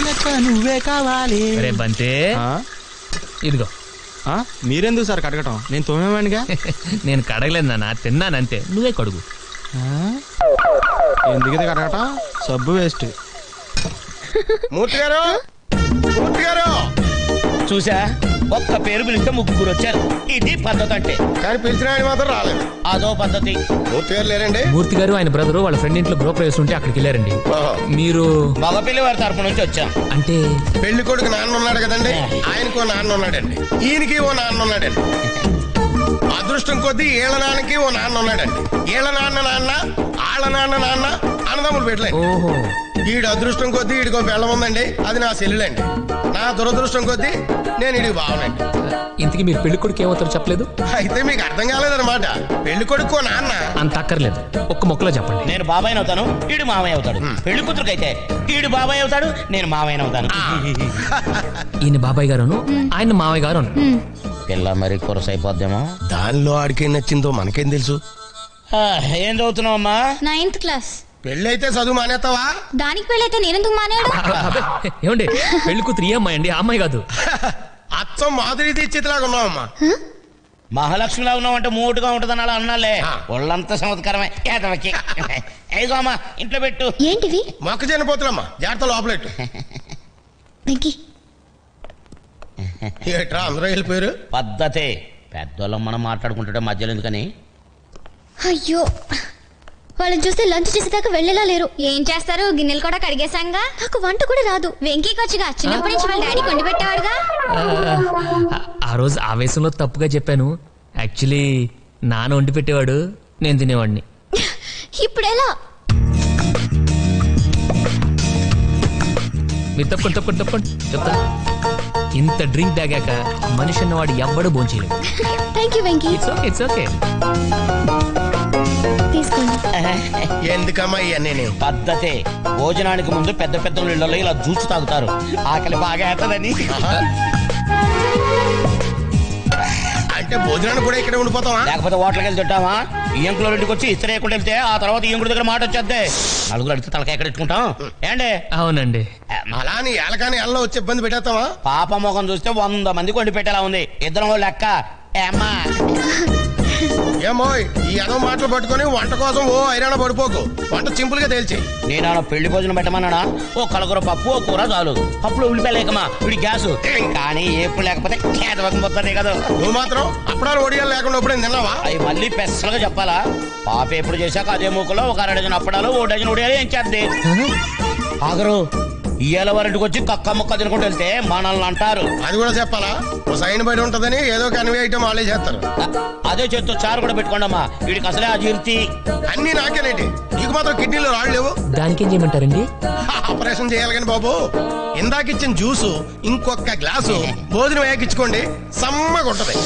నచ్చినట్టు నువ్వే కావాలి. రే బంతే, ఇదిగో. మీరెందుకు సార్ కడగటం? నేను తోమేవాడిగా. నేను కడగలేదు నాన్న, తిన్నానంతే. నువ్వే కడుగు. ఎందుకు కడగటం? సబ్బు వేస్ట్. మూర్తి గారు, మూర్తి గారు చూసా, ఒక్క పేరు పిలిస్తే ముగ్గురు వచ్చారు. ఇది పద్ధతి అంటే. కానీ పిలిచిన ఆయన మాత్రం రాలేదు. అదో పద్ధతి. మూర్తి గారు లేరండి? మూర్తి గారు ఆయన బ్రదరు వాళ్ళ ఫ్రెండ్ ఇంట్లో గృహప్రవేశం ఉంటే అక్కడికి వెళ్ళారండి. మీరు? మగ పిల్లి వారి తరపు నుంచి వచ్చాం. అంటే పెళ్లి కొడుకు నాన్న ఉన్నాడు కదండి, ఆయనకు ఓ నాన్న ఉన్నాడండి, ఈయనకి ఓ నాన్న ఉన్నాడండి. అదృష్టం కొద్దీ ఈళ్ళ నాన్నకి ఓ నాన్న ఉన్నాడండి. ఈళ్ళ నాన్న నాన్న, ఆళ్ళ నాన్న నాన్న అన్నదమ్ములు పెట్టలేదు. ఓహో. ఈడు అదృష్టం కొద్దీ ఈడికో బెల్లం ఉందండి, అది నా సెల్లులండి. నా దురదృష్టం కొద్దీ నేను ఈడికి బావనండి. ఇంతకీ మీరు పెళ్లి కొడుకు ఏమవుతారో చెప్పలేదు? అయితే మీకు అర్థం కాలేదన్నమాట. పెళ్లి కొడుకు నాన్న అంత అక్కర్లేదు, ఒక్క మొక్కలో చెప్పండి. నేను బాబాయ్ అవుతాను, ఈడు మామయ్య అవుతాడు. పెళ్లి కూతురుకి అయితే ఈడు బాబాయ్ అవుతాడు, నేను మామయ్య అవుతాను. ఈయన బాబాయ్ గారును, ఆయన మామయ్య గారు. పిల్ల మరి కొరసైపోద్దేమో. దానిలో ఆడికేం నచ్చిందో మనకేం తెలుసు. ఏం చదువుతున్నావు అమ్మా? 9th class. పెళ్లి అయితే చదువు మానేస్తావా? దానికి పెళ్ళైతే నేనెందుకు మానేడు? ఏమండి, పెళ్లి కూతురు ఏ అమ్మాయి అండి? ఆ అమ్మాయి కాదు. అచ్చం మాధురి దీక్షిత్లాగా ఉన్నావమ్మా. మహాలక్ష్మిలా ఉన్నావు అంటే మూటుగా ఉంటుందని అలా అన్నాలే. ఒళ్ళంతా చమత్కారమే ఏదవకి. ఏగో అమ్మా, ఇంట్లో పెట్టు. ఏంటివి? మొక్కజొన్న పోతులమ్మా, జాగ్రత్త లోపలెట్టు. ఏట్రా అందరూ వెళ్ళిపోయారు? పద్ధతే. పెద్దోళ్ళం మనం మాట్లాడుకుంటుంటే మధ్యలో ఎందుకని. అయ్యో, వాళ్ళని చూస్తే లంచ్ చేసేదాకా వెళ్ళేలా లేరు. ఏం చేస్తారు, గిన్నెలు కూడా కడిగేశాంగా. నాకు వంట కూడా రాదు. వెంకీకి వచ్చిగా చిన్నప్పటి నుంచి వాళ్ళ డాడీ కొండి పెట్టేవాడుగా. ఆ రోజు ఆవేశంలో తప్పుగా చెప్పాను. యాక్చువల్లీ నాన్న వండి పెట్టేవాడు, నేను తినేవాడిని. ఇప్పుడు ఎలా? మీరు తప్పకుండా చెప్తా. ఇంత డ్రింక్ తాగాక మనిషి అన్నవాడు ఎవ్వడూ భోంచేయలేదు. Thank you Venky. It's okay. తీసుకోండి. ఎందుకమ్మా ఇవన్నీ? పద్ధతే. భోజనానికి ముందు పెద్ద పెద్ద నీళ్ళలో ఇలా జ్యూస్ తాగుతారు, ఆకలి బాగా అవుతుందని. అంటే భోజనాన్ని కూడా ఇక్కడే ఉండిపోతావా? లేకపోతే హోటల్కి వెళ్ళి తింటావా? ఈ అంకులో ఇంటికి వచ్చి ఇస్త్రీ వేయకుండా వెళ్తే ఆ తర్వాత ఈ అంకుడి దగ్గర మాట వచ్చేద్దే. నలుగురు అడిగితే తలకాయ ఎక్కడ ఎట్టుకుంటాం ఏండి? అవునండి. అలా నీ ఏలకాని ఎల్లో వచ్చి ఇబ్బంది పెట్టేస్తావా? పాప మొఖం చూస్తే 100 మందికి వండి పెట్టేలా ఉంది. ఇద్దరం లెక్క. ఏమ్మా ఏమో ఈ ఎదో మాటలు పట్టుకొని వంట కోసం ఓ ఐరాణ పడిపోకు. వంట సింపుల్ గా తేల్చి. నేను పెళ్లి భోజనం పెట్టమన్నాడా? ఓ కలగూర పప్పు, ఓ కూర చాలు. పప్పులో ఉల్లిపాయ లేకమా వీడి గ్యాస్. కానీ ఎప్పుడు లేకపోతే పోతుంది కదా. నువ్వు మాత్రం అప్పుడాలు ఒడియాలు లేకుండా ఎప్పుడైనా తిన్నావా? అవి మళ్ళీ పెసలుగా చెప్పాలా? పాప ఎప్పుడు చేశాక అదే మూకలో ఒక 1 డజన్ అప్పడాలు, 1 డజన్ ఒడియాలు ఏం చేద్ది. ఆగరు ఇయ్యాల వారింటికి వచ్చి కక్క ముక్క తినుకుంటూ వెళ్తే మనల్ని అంటారు. అది కూడా చెప్పాలా? ఓ సైన్ బయట ఉంటదని ఏదో కన్వే ఐటమ్ వాళ్ళే చేస్తారు. అదే చేత్తో చారు కూడా పెట్టుకోండమ్మా, వీడికి అసలే అజీర్తి. అన్ని నాకేనేంటి? నీకు మాత్రం కిడ్నీలో రాళ్ళు లేవు. దానికేం చేయమంటారండి? ఆపరేషన్ చేయాలి కానీ బాబు, ఇందాకిచ్చిన జ్యూసు ఇంకొక గ్లాసు భోజనం వేయకిచ్చుకోండి, సమ్మగా ఉంటది.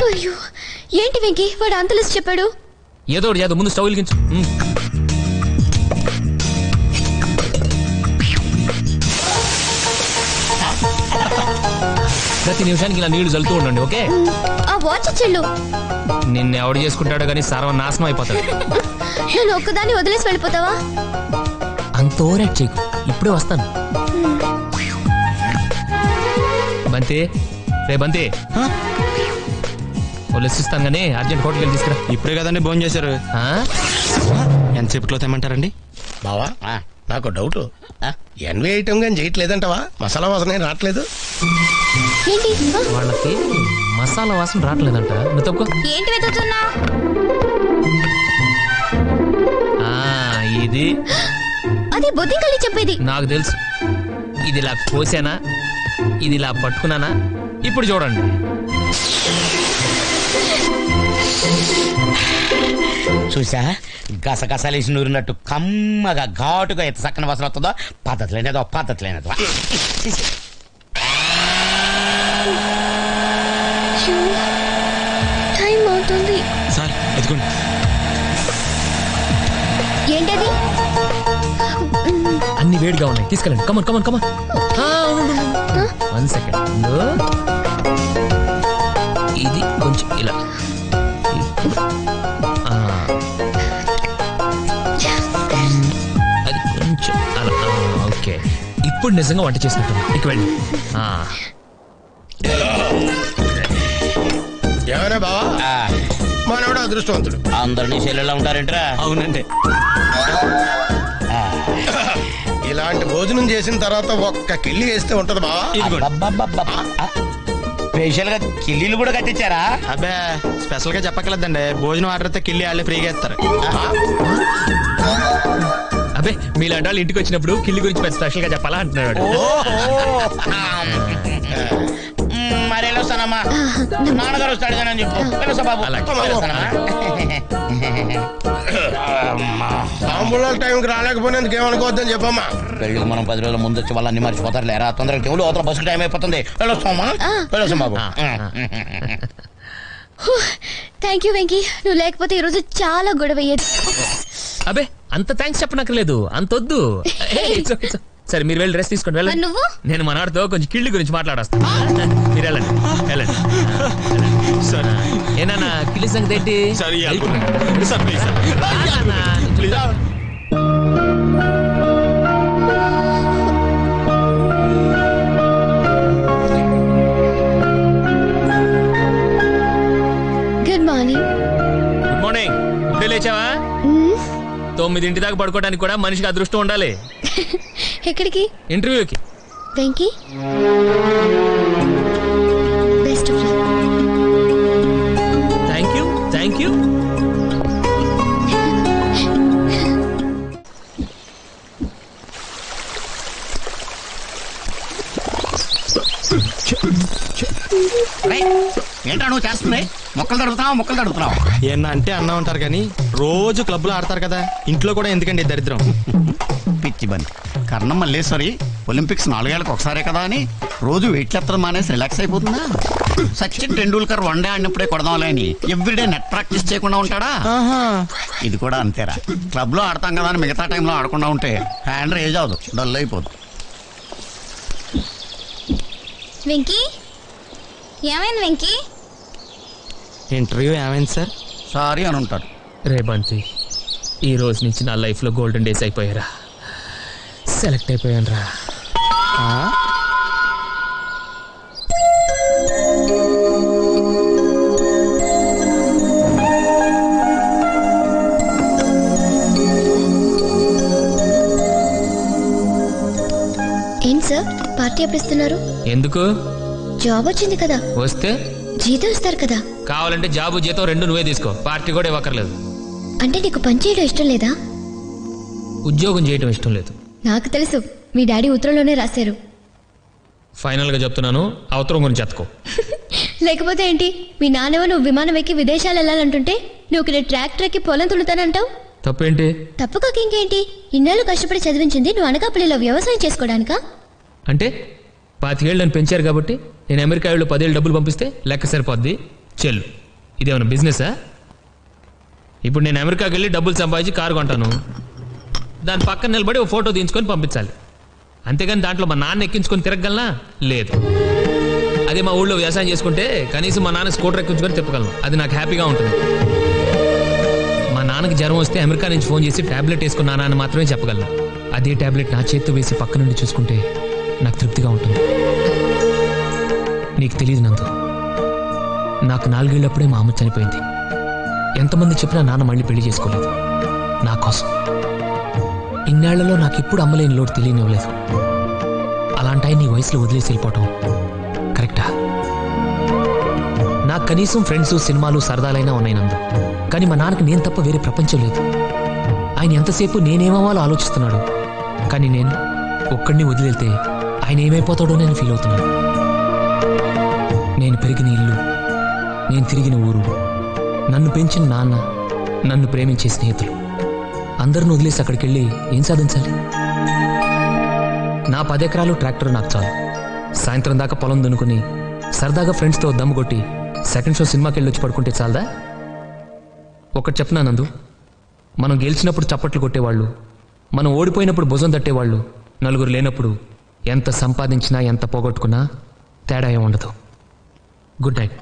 అయ్యో, ఏంటి వెంకీ వాడు అంత లిస్ట్ చెప్పాడు? ఏదో ఒకటి ముందు స్టవ్ వెలిగించు. ప్రతి నిమిషానికి ఇలా నీళ్లు చల్లుతూ ఉండండి, ఓకే? ఆ వాచ్ చెల్లు నిన్ను ఎవడు చేసుకుంటాడో కానీ సర్వనాశనం అయిపోతాడు. నేను ఒక్కదాన్ని వదిలేసి వెళ్ళిపోతావా? అంత ఓవరాక్ట్ చేయకు, ఇప్పుడే వస్తాను. బంతి, రే బంతి, వదిలేసిస్తాను కానీ అర్జెంట్ హోటల్కి వెళ్ళి తీసుకురా. ఇప్పుడే కదండి భోజనం చేశారు. ఎంతసేపట్లో తెమ్మంటారండి? బావా నాకు డౌట్, ఎన్వే ఐటమ్ కానీ చేయట్లేదంటవా? మసాలా వాసన రావట్లేదు. వాళ్ళకి మసాలా వాసన రావట్లేదంట. నువ్వు తప్పుకో. ఏంటి వెతుకుతున్నా? ఇది అది బొద్దింకల్లి చెప్పేది. నాకు తెలుసు. ఇది ఇలా కోసానా, ఇది ఇలా పట్టుకున్నానా? ఇప్పుడు చూడండి. చూసా, గసగసాలేసి నూరినట్టు కమ్మగా ఘాటుగా ఎంత చక్కని వాసన వస్తుందో. పద్ధతి లేనేదో. టైం అవుతుంది సార్, ఎత్తుకోండి. ఏంటది? అన్ని వేడిగా ఉన్నాయి, తీసుకెళ్ళండి. Come on 1 second. ఇది కొంచెం ఇలా, అది కొంచెం అలా. ఓకే, ఇప్పుడు నిజంగా వంట చేసినట్టు ఇక వెళ్ళి ఏమైనా బావా మనోడు అదృష్టవంతుడు. అందరినీ చెల్లెలా ఉంటారేంట్రా? అవునండి. ఇలాంటి భోజనం చేసిన తర్వాత ఒక్క కిల్లి వేస్తే ఉంటది బావా. స్పెషల్ గా కిల్లీలు కూడా కట్టించారా? అబ్బే స్పెషల్ గా చెప్పక్కర్లేదండి, భోజనం ఆర్డర్ అయితే కిల్లి వాళ్ళే ఫ్రీగా ఇస్తారు. అబ్బే మీలాంటి వాళ్ళు ఇంటికి వచ్చినప్పుడు కిల్లి గురించి పెద్ద స్పెషల్ గా చెప్పాలా అంటున్నాడు. మరి వస్తానమ్మా, నాన్నగారు వస్తాడు కానీ అని చెప్పు. వెళ్ళొస్తా బాబు. తాంబూలాల టైంకి రాలేకపోయినందుకు ఏమనుకోవద్దని చెప్పమ్మా. పెళ్ళికి మనం 10 రోజుల ముందు వచ్చి వాళ్ళని మర్చిపోతారు లేరా? తొందరగా తెవులు అవతల బస్సు టైం అయిపోతుంది. వెళ్ళొస్తామా? వెళ్ళొస్తాం బాబు. థ్యాంక్ యూ వెంకీ, నువ్వు లేకపోతే ఈ రోజు చాలా గొడవ అయ్యేది. అబ్బే అంత థ్యాంక్స్ చెప్పనక్కర్లేదు, అంత వద్దు. సరే మీరు వెళ్ళి డ్రెస్ తీసుకోండి, వెళ్ళండి. నువ్వు? నేను మనవాడితో కొంచెం కిళ్ళి గురించి మాట్లాడొస్తాను. మీరు వెళ్ళండి వెళ్ళండి. ఏనా కిళ్ళి సంగతి ఏంటి? Good morning. Good morning. ఇప్పుడే లేచావా? 9 దాకా పడుకోవడానికి కూడా మనిషికి అదృష్టం ఉండాలి. ఎక్కడికి? ఇంటర్వ్యూకి. Venky best of luck. Thank you thank you. ఏంటా నువ్వు చేస్తుంది? మొక్కలు తడుగుతున్నావు. ఏమన్నా అంటే అన్నా ఉంటారు కానీ రోజు క్లబ్లో ఆడతారు కదా, ఇంట్లో కూడా ఎందుకండి దరిద్రం? పిచ్చి బండి కర్ణం మల్లేశ్వరి ఒలింపిక్స్ 4 ఏళ్ళకి ఒకసారే కదా అని రోజు వెయిట్ ఎత్తడం మానేసి రిలాక్స్ అయిపోతుందా? సచిన్ టెండూల్కర్ 1 డే ఆడినప్పుడే కొడదాంలే అని ఎవ్రీడే నెట్ ప్రాక్టీస్ చేయకుండా ఉంటాడా? ఇది కూడా అంతేరా. క్లబ్ లో ఆడతాం కదా అని మిగతా టైంలో ఆడకుండా ఉంటే హ్యాండ్ రేజ్ అవదు, డల్ అయిపోదు. వెంకీ ఏమైంది వెంకీ? ఇంటర్వ్యూ ఏమైంది సార్? సారీ అని ఉంటాడు. రే బంటి, ఈ రోజు నుంచి నా లైఫ్ లో గోల్డెన్ డేస్ అయిపోయారా. సెలెక్ట్ అయిపోయాను రా. ఏంటి సార్ పార్టీ ఎప్పుడు ఇస్తున్నారు? ఎందుకు? జాబ్ వచ్చింది కదా. వస్తే జీతం ఇస్తారు కదా. కావాలంటే జాబు జీతం 2 నువ్వే తీసుకో, పార్టీ కూడా ఇవ్వక్కర్లేదు. అంటే నీకు పని చేయడం ఇష్టం లేదా? ఉద్యోగం చేయడం ఇష్టం లేదు. నాకు తెలుసు, మీ డాడీ ఉత్తరంలోనే రాశారు. ఫైనల్ గా చెప్తున్నాను, ఆ ఉత్తరం గురించి ఎత్తుకో. లేకపోతే ఏంటి, మీ నాన్నవ నువ్వు విమానం ఎక్కి విదేశాలు వెళ్ళాలంటుంటే నువ్వు ఇక్కడ ట్రాక్టర్ ఎక్కి పొలం తులుతానంటావు. తప్పేంటి? తప్పుకోక ఇంకేంటి, ఇన్నాళ్ళు కష్టపడి చదివించింది నువ్వు అనకాపల్లిలో వ్యవసాయం చేసుకోవడానికా? అంటే 25 ఏళ్ళు నన్ను పెంచారు కాబట్టి నేను అమెరికా వాళ్ళు 10 ఏళ్ళు డబ్బులు పంపిస్తే లెక్క సరిపోద్ది చెల్లు. ఇదేమన్నా బిజినెసా? ఇప్పుడు నేను అమెరికాకి వెళ్ళి డబ్బులు సంపాదించి కారు కొంటాను, దాని పక్కన నిలబడి ఓ ఫోటో తీయించుకొని పంపించాలి. అంతేగాని దాంట్లో మా నాన్న ఎక్కించుకొని తిరగలనా? లేదు. అదే మా ఊళ్ళో వ్యవసాయం చేసుకుంటే కనీసం మా నాన్న స్కూటర్ ఎక్కించుకొని తిప్పగలను, అది నాకు హ్యాపీగా ఉంటుంది. మా నాన్నకి జ్వరం వస్తే అమెరికా నుంచి ఫోన్ చేసి టాబ్లెట్ వేసుకున్నానా అని మాత్రమే చెప్పగలను. అదే టాబ్లెట్ నా చేత్తో వేసి పక్క నుండి చూసుకుంటే నాకు తృప్తిగా ఉంటుంది. నీకు తెలియదు నందు, నాకు 4 ఏళ్ళప్పుడే మా అమ్మ చనిపోయింది. ఎంతమంది చెప్పినా నాన్న మళ్ళీ పెళ్లి చేసుకోలేదు నా కోసం. ఇన్నేళ్లలో నాకు ఎప్పుడు అమ్మలేని లోటు తెలియనివ్వలేదు. అలాంటి ఆయన నీ వయసులో వదిలేసి వెళ్ళిపోవటం కరెక్టా? నాకు కనీసం ఫ్రెండ్స్, సినిమాలు, సరదాలైనా ఉన్నాయి నందు. కానీ మా నాన్నకి నేను తప్ప వేరే ప్రపంచం లేదు. ఆయన ఎంతసేపు నేనేమవ్వాలో ఆలోచిస్తున్నాడు. కానీ నేను ఒక్కడిని వదిలేళ్తే ఆయన ఏమైపోతాడో నేను ఫీల్ అవుతున్నాను. నేను పెరిగిన ఇల్లు, నేను తిరిగిన ఊరు, నన్ను పెంచిన నాన్న, నన్ను ప్రేమించే స్నేహితులు అందరిని వదిలేసి అక్కడికి వెళ్ళి ఏం సాధించాలి? నా 10 ఎకరాలు ట్రాక్టర్ నాకు చాలు. సాయంత్రం దాకా పొలం దున్నుకుని సరదాగా ఫ్రెండ్స్తో దమ్ము కొట్టి సెకండ్ షో సినిమాకి వెళ్ళి వచ్చి పడుకుంటే చాలదా? ఒకటి చెప్పనా నందు, మనం గెలిచినప్పుడు చప్పట్లు కొట్టేవాళ్ళు, మనం ఓడిపోయినప్పుడు భుజం తట్టేవాళ్ళు, నలుగురు లేనప్పుడు ఎంత సంపాదించినా ఎంత పోగొట్టుకున్నా తేడా ఏం ఉండదు. Good night.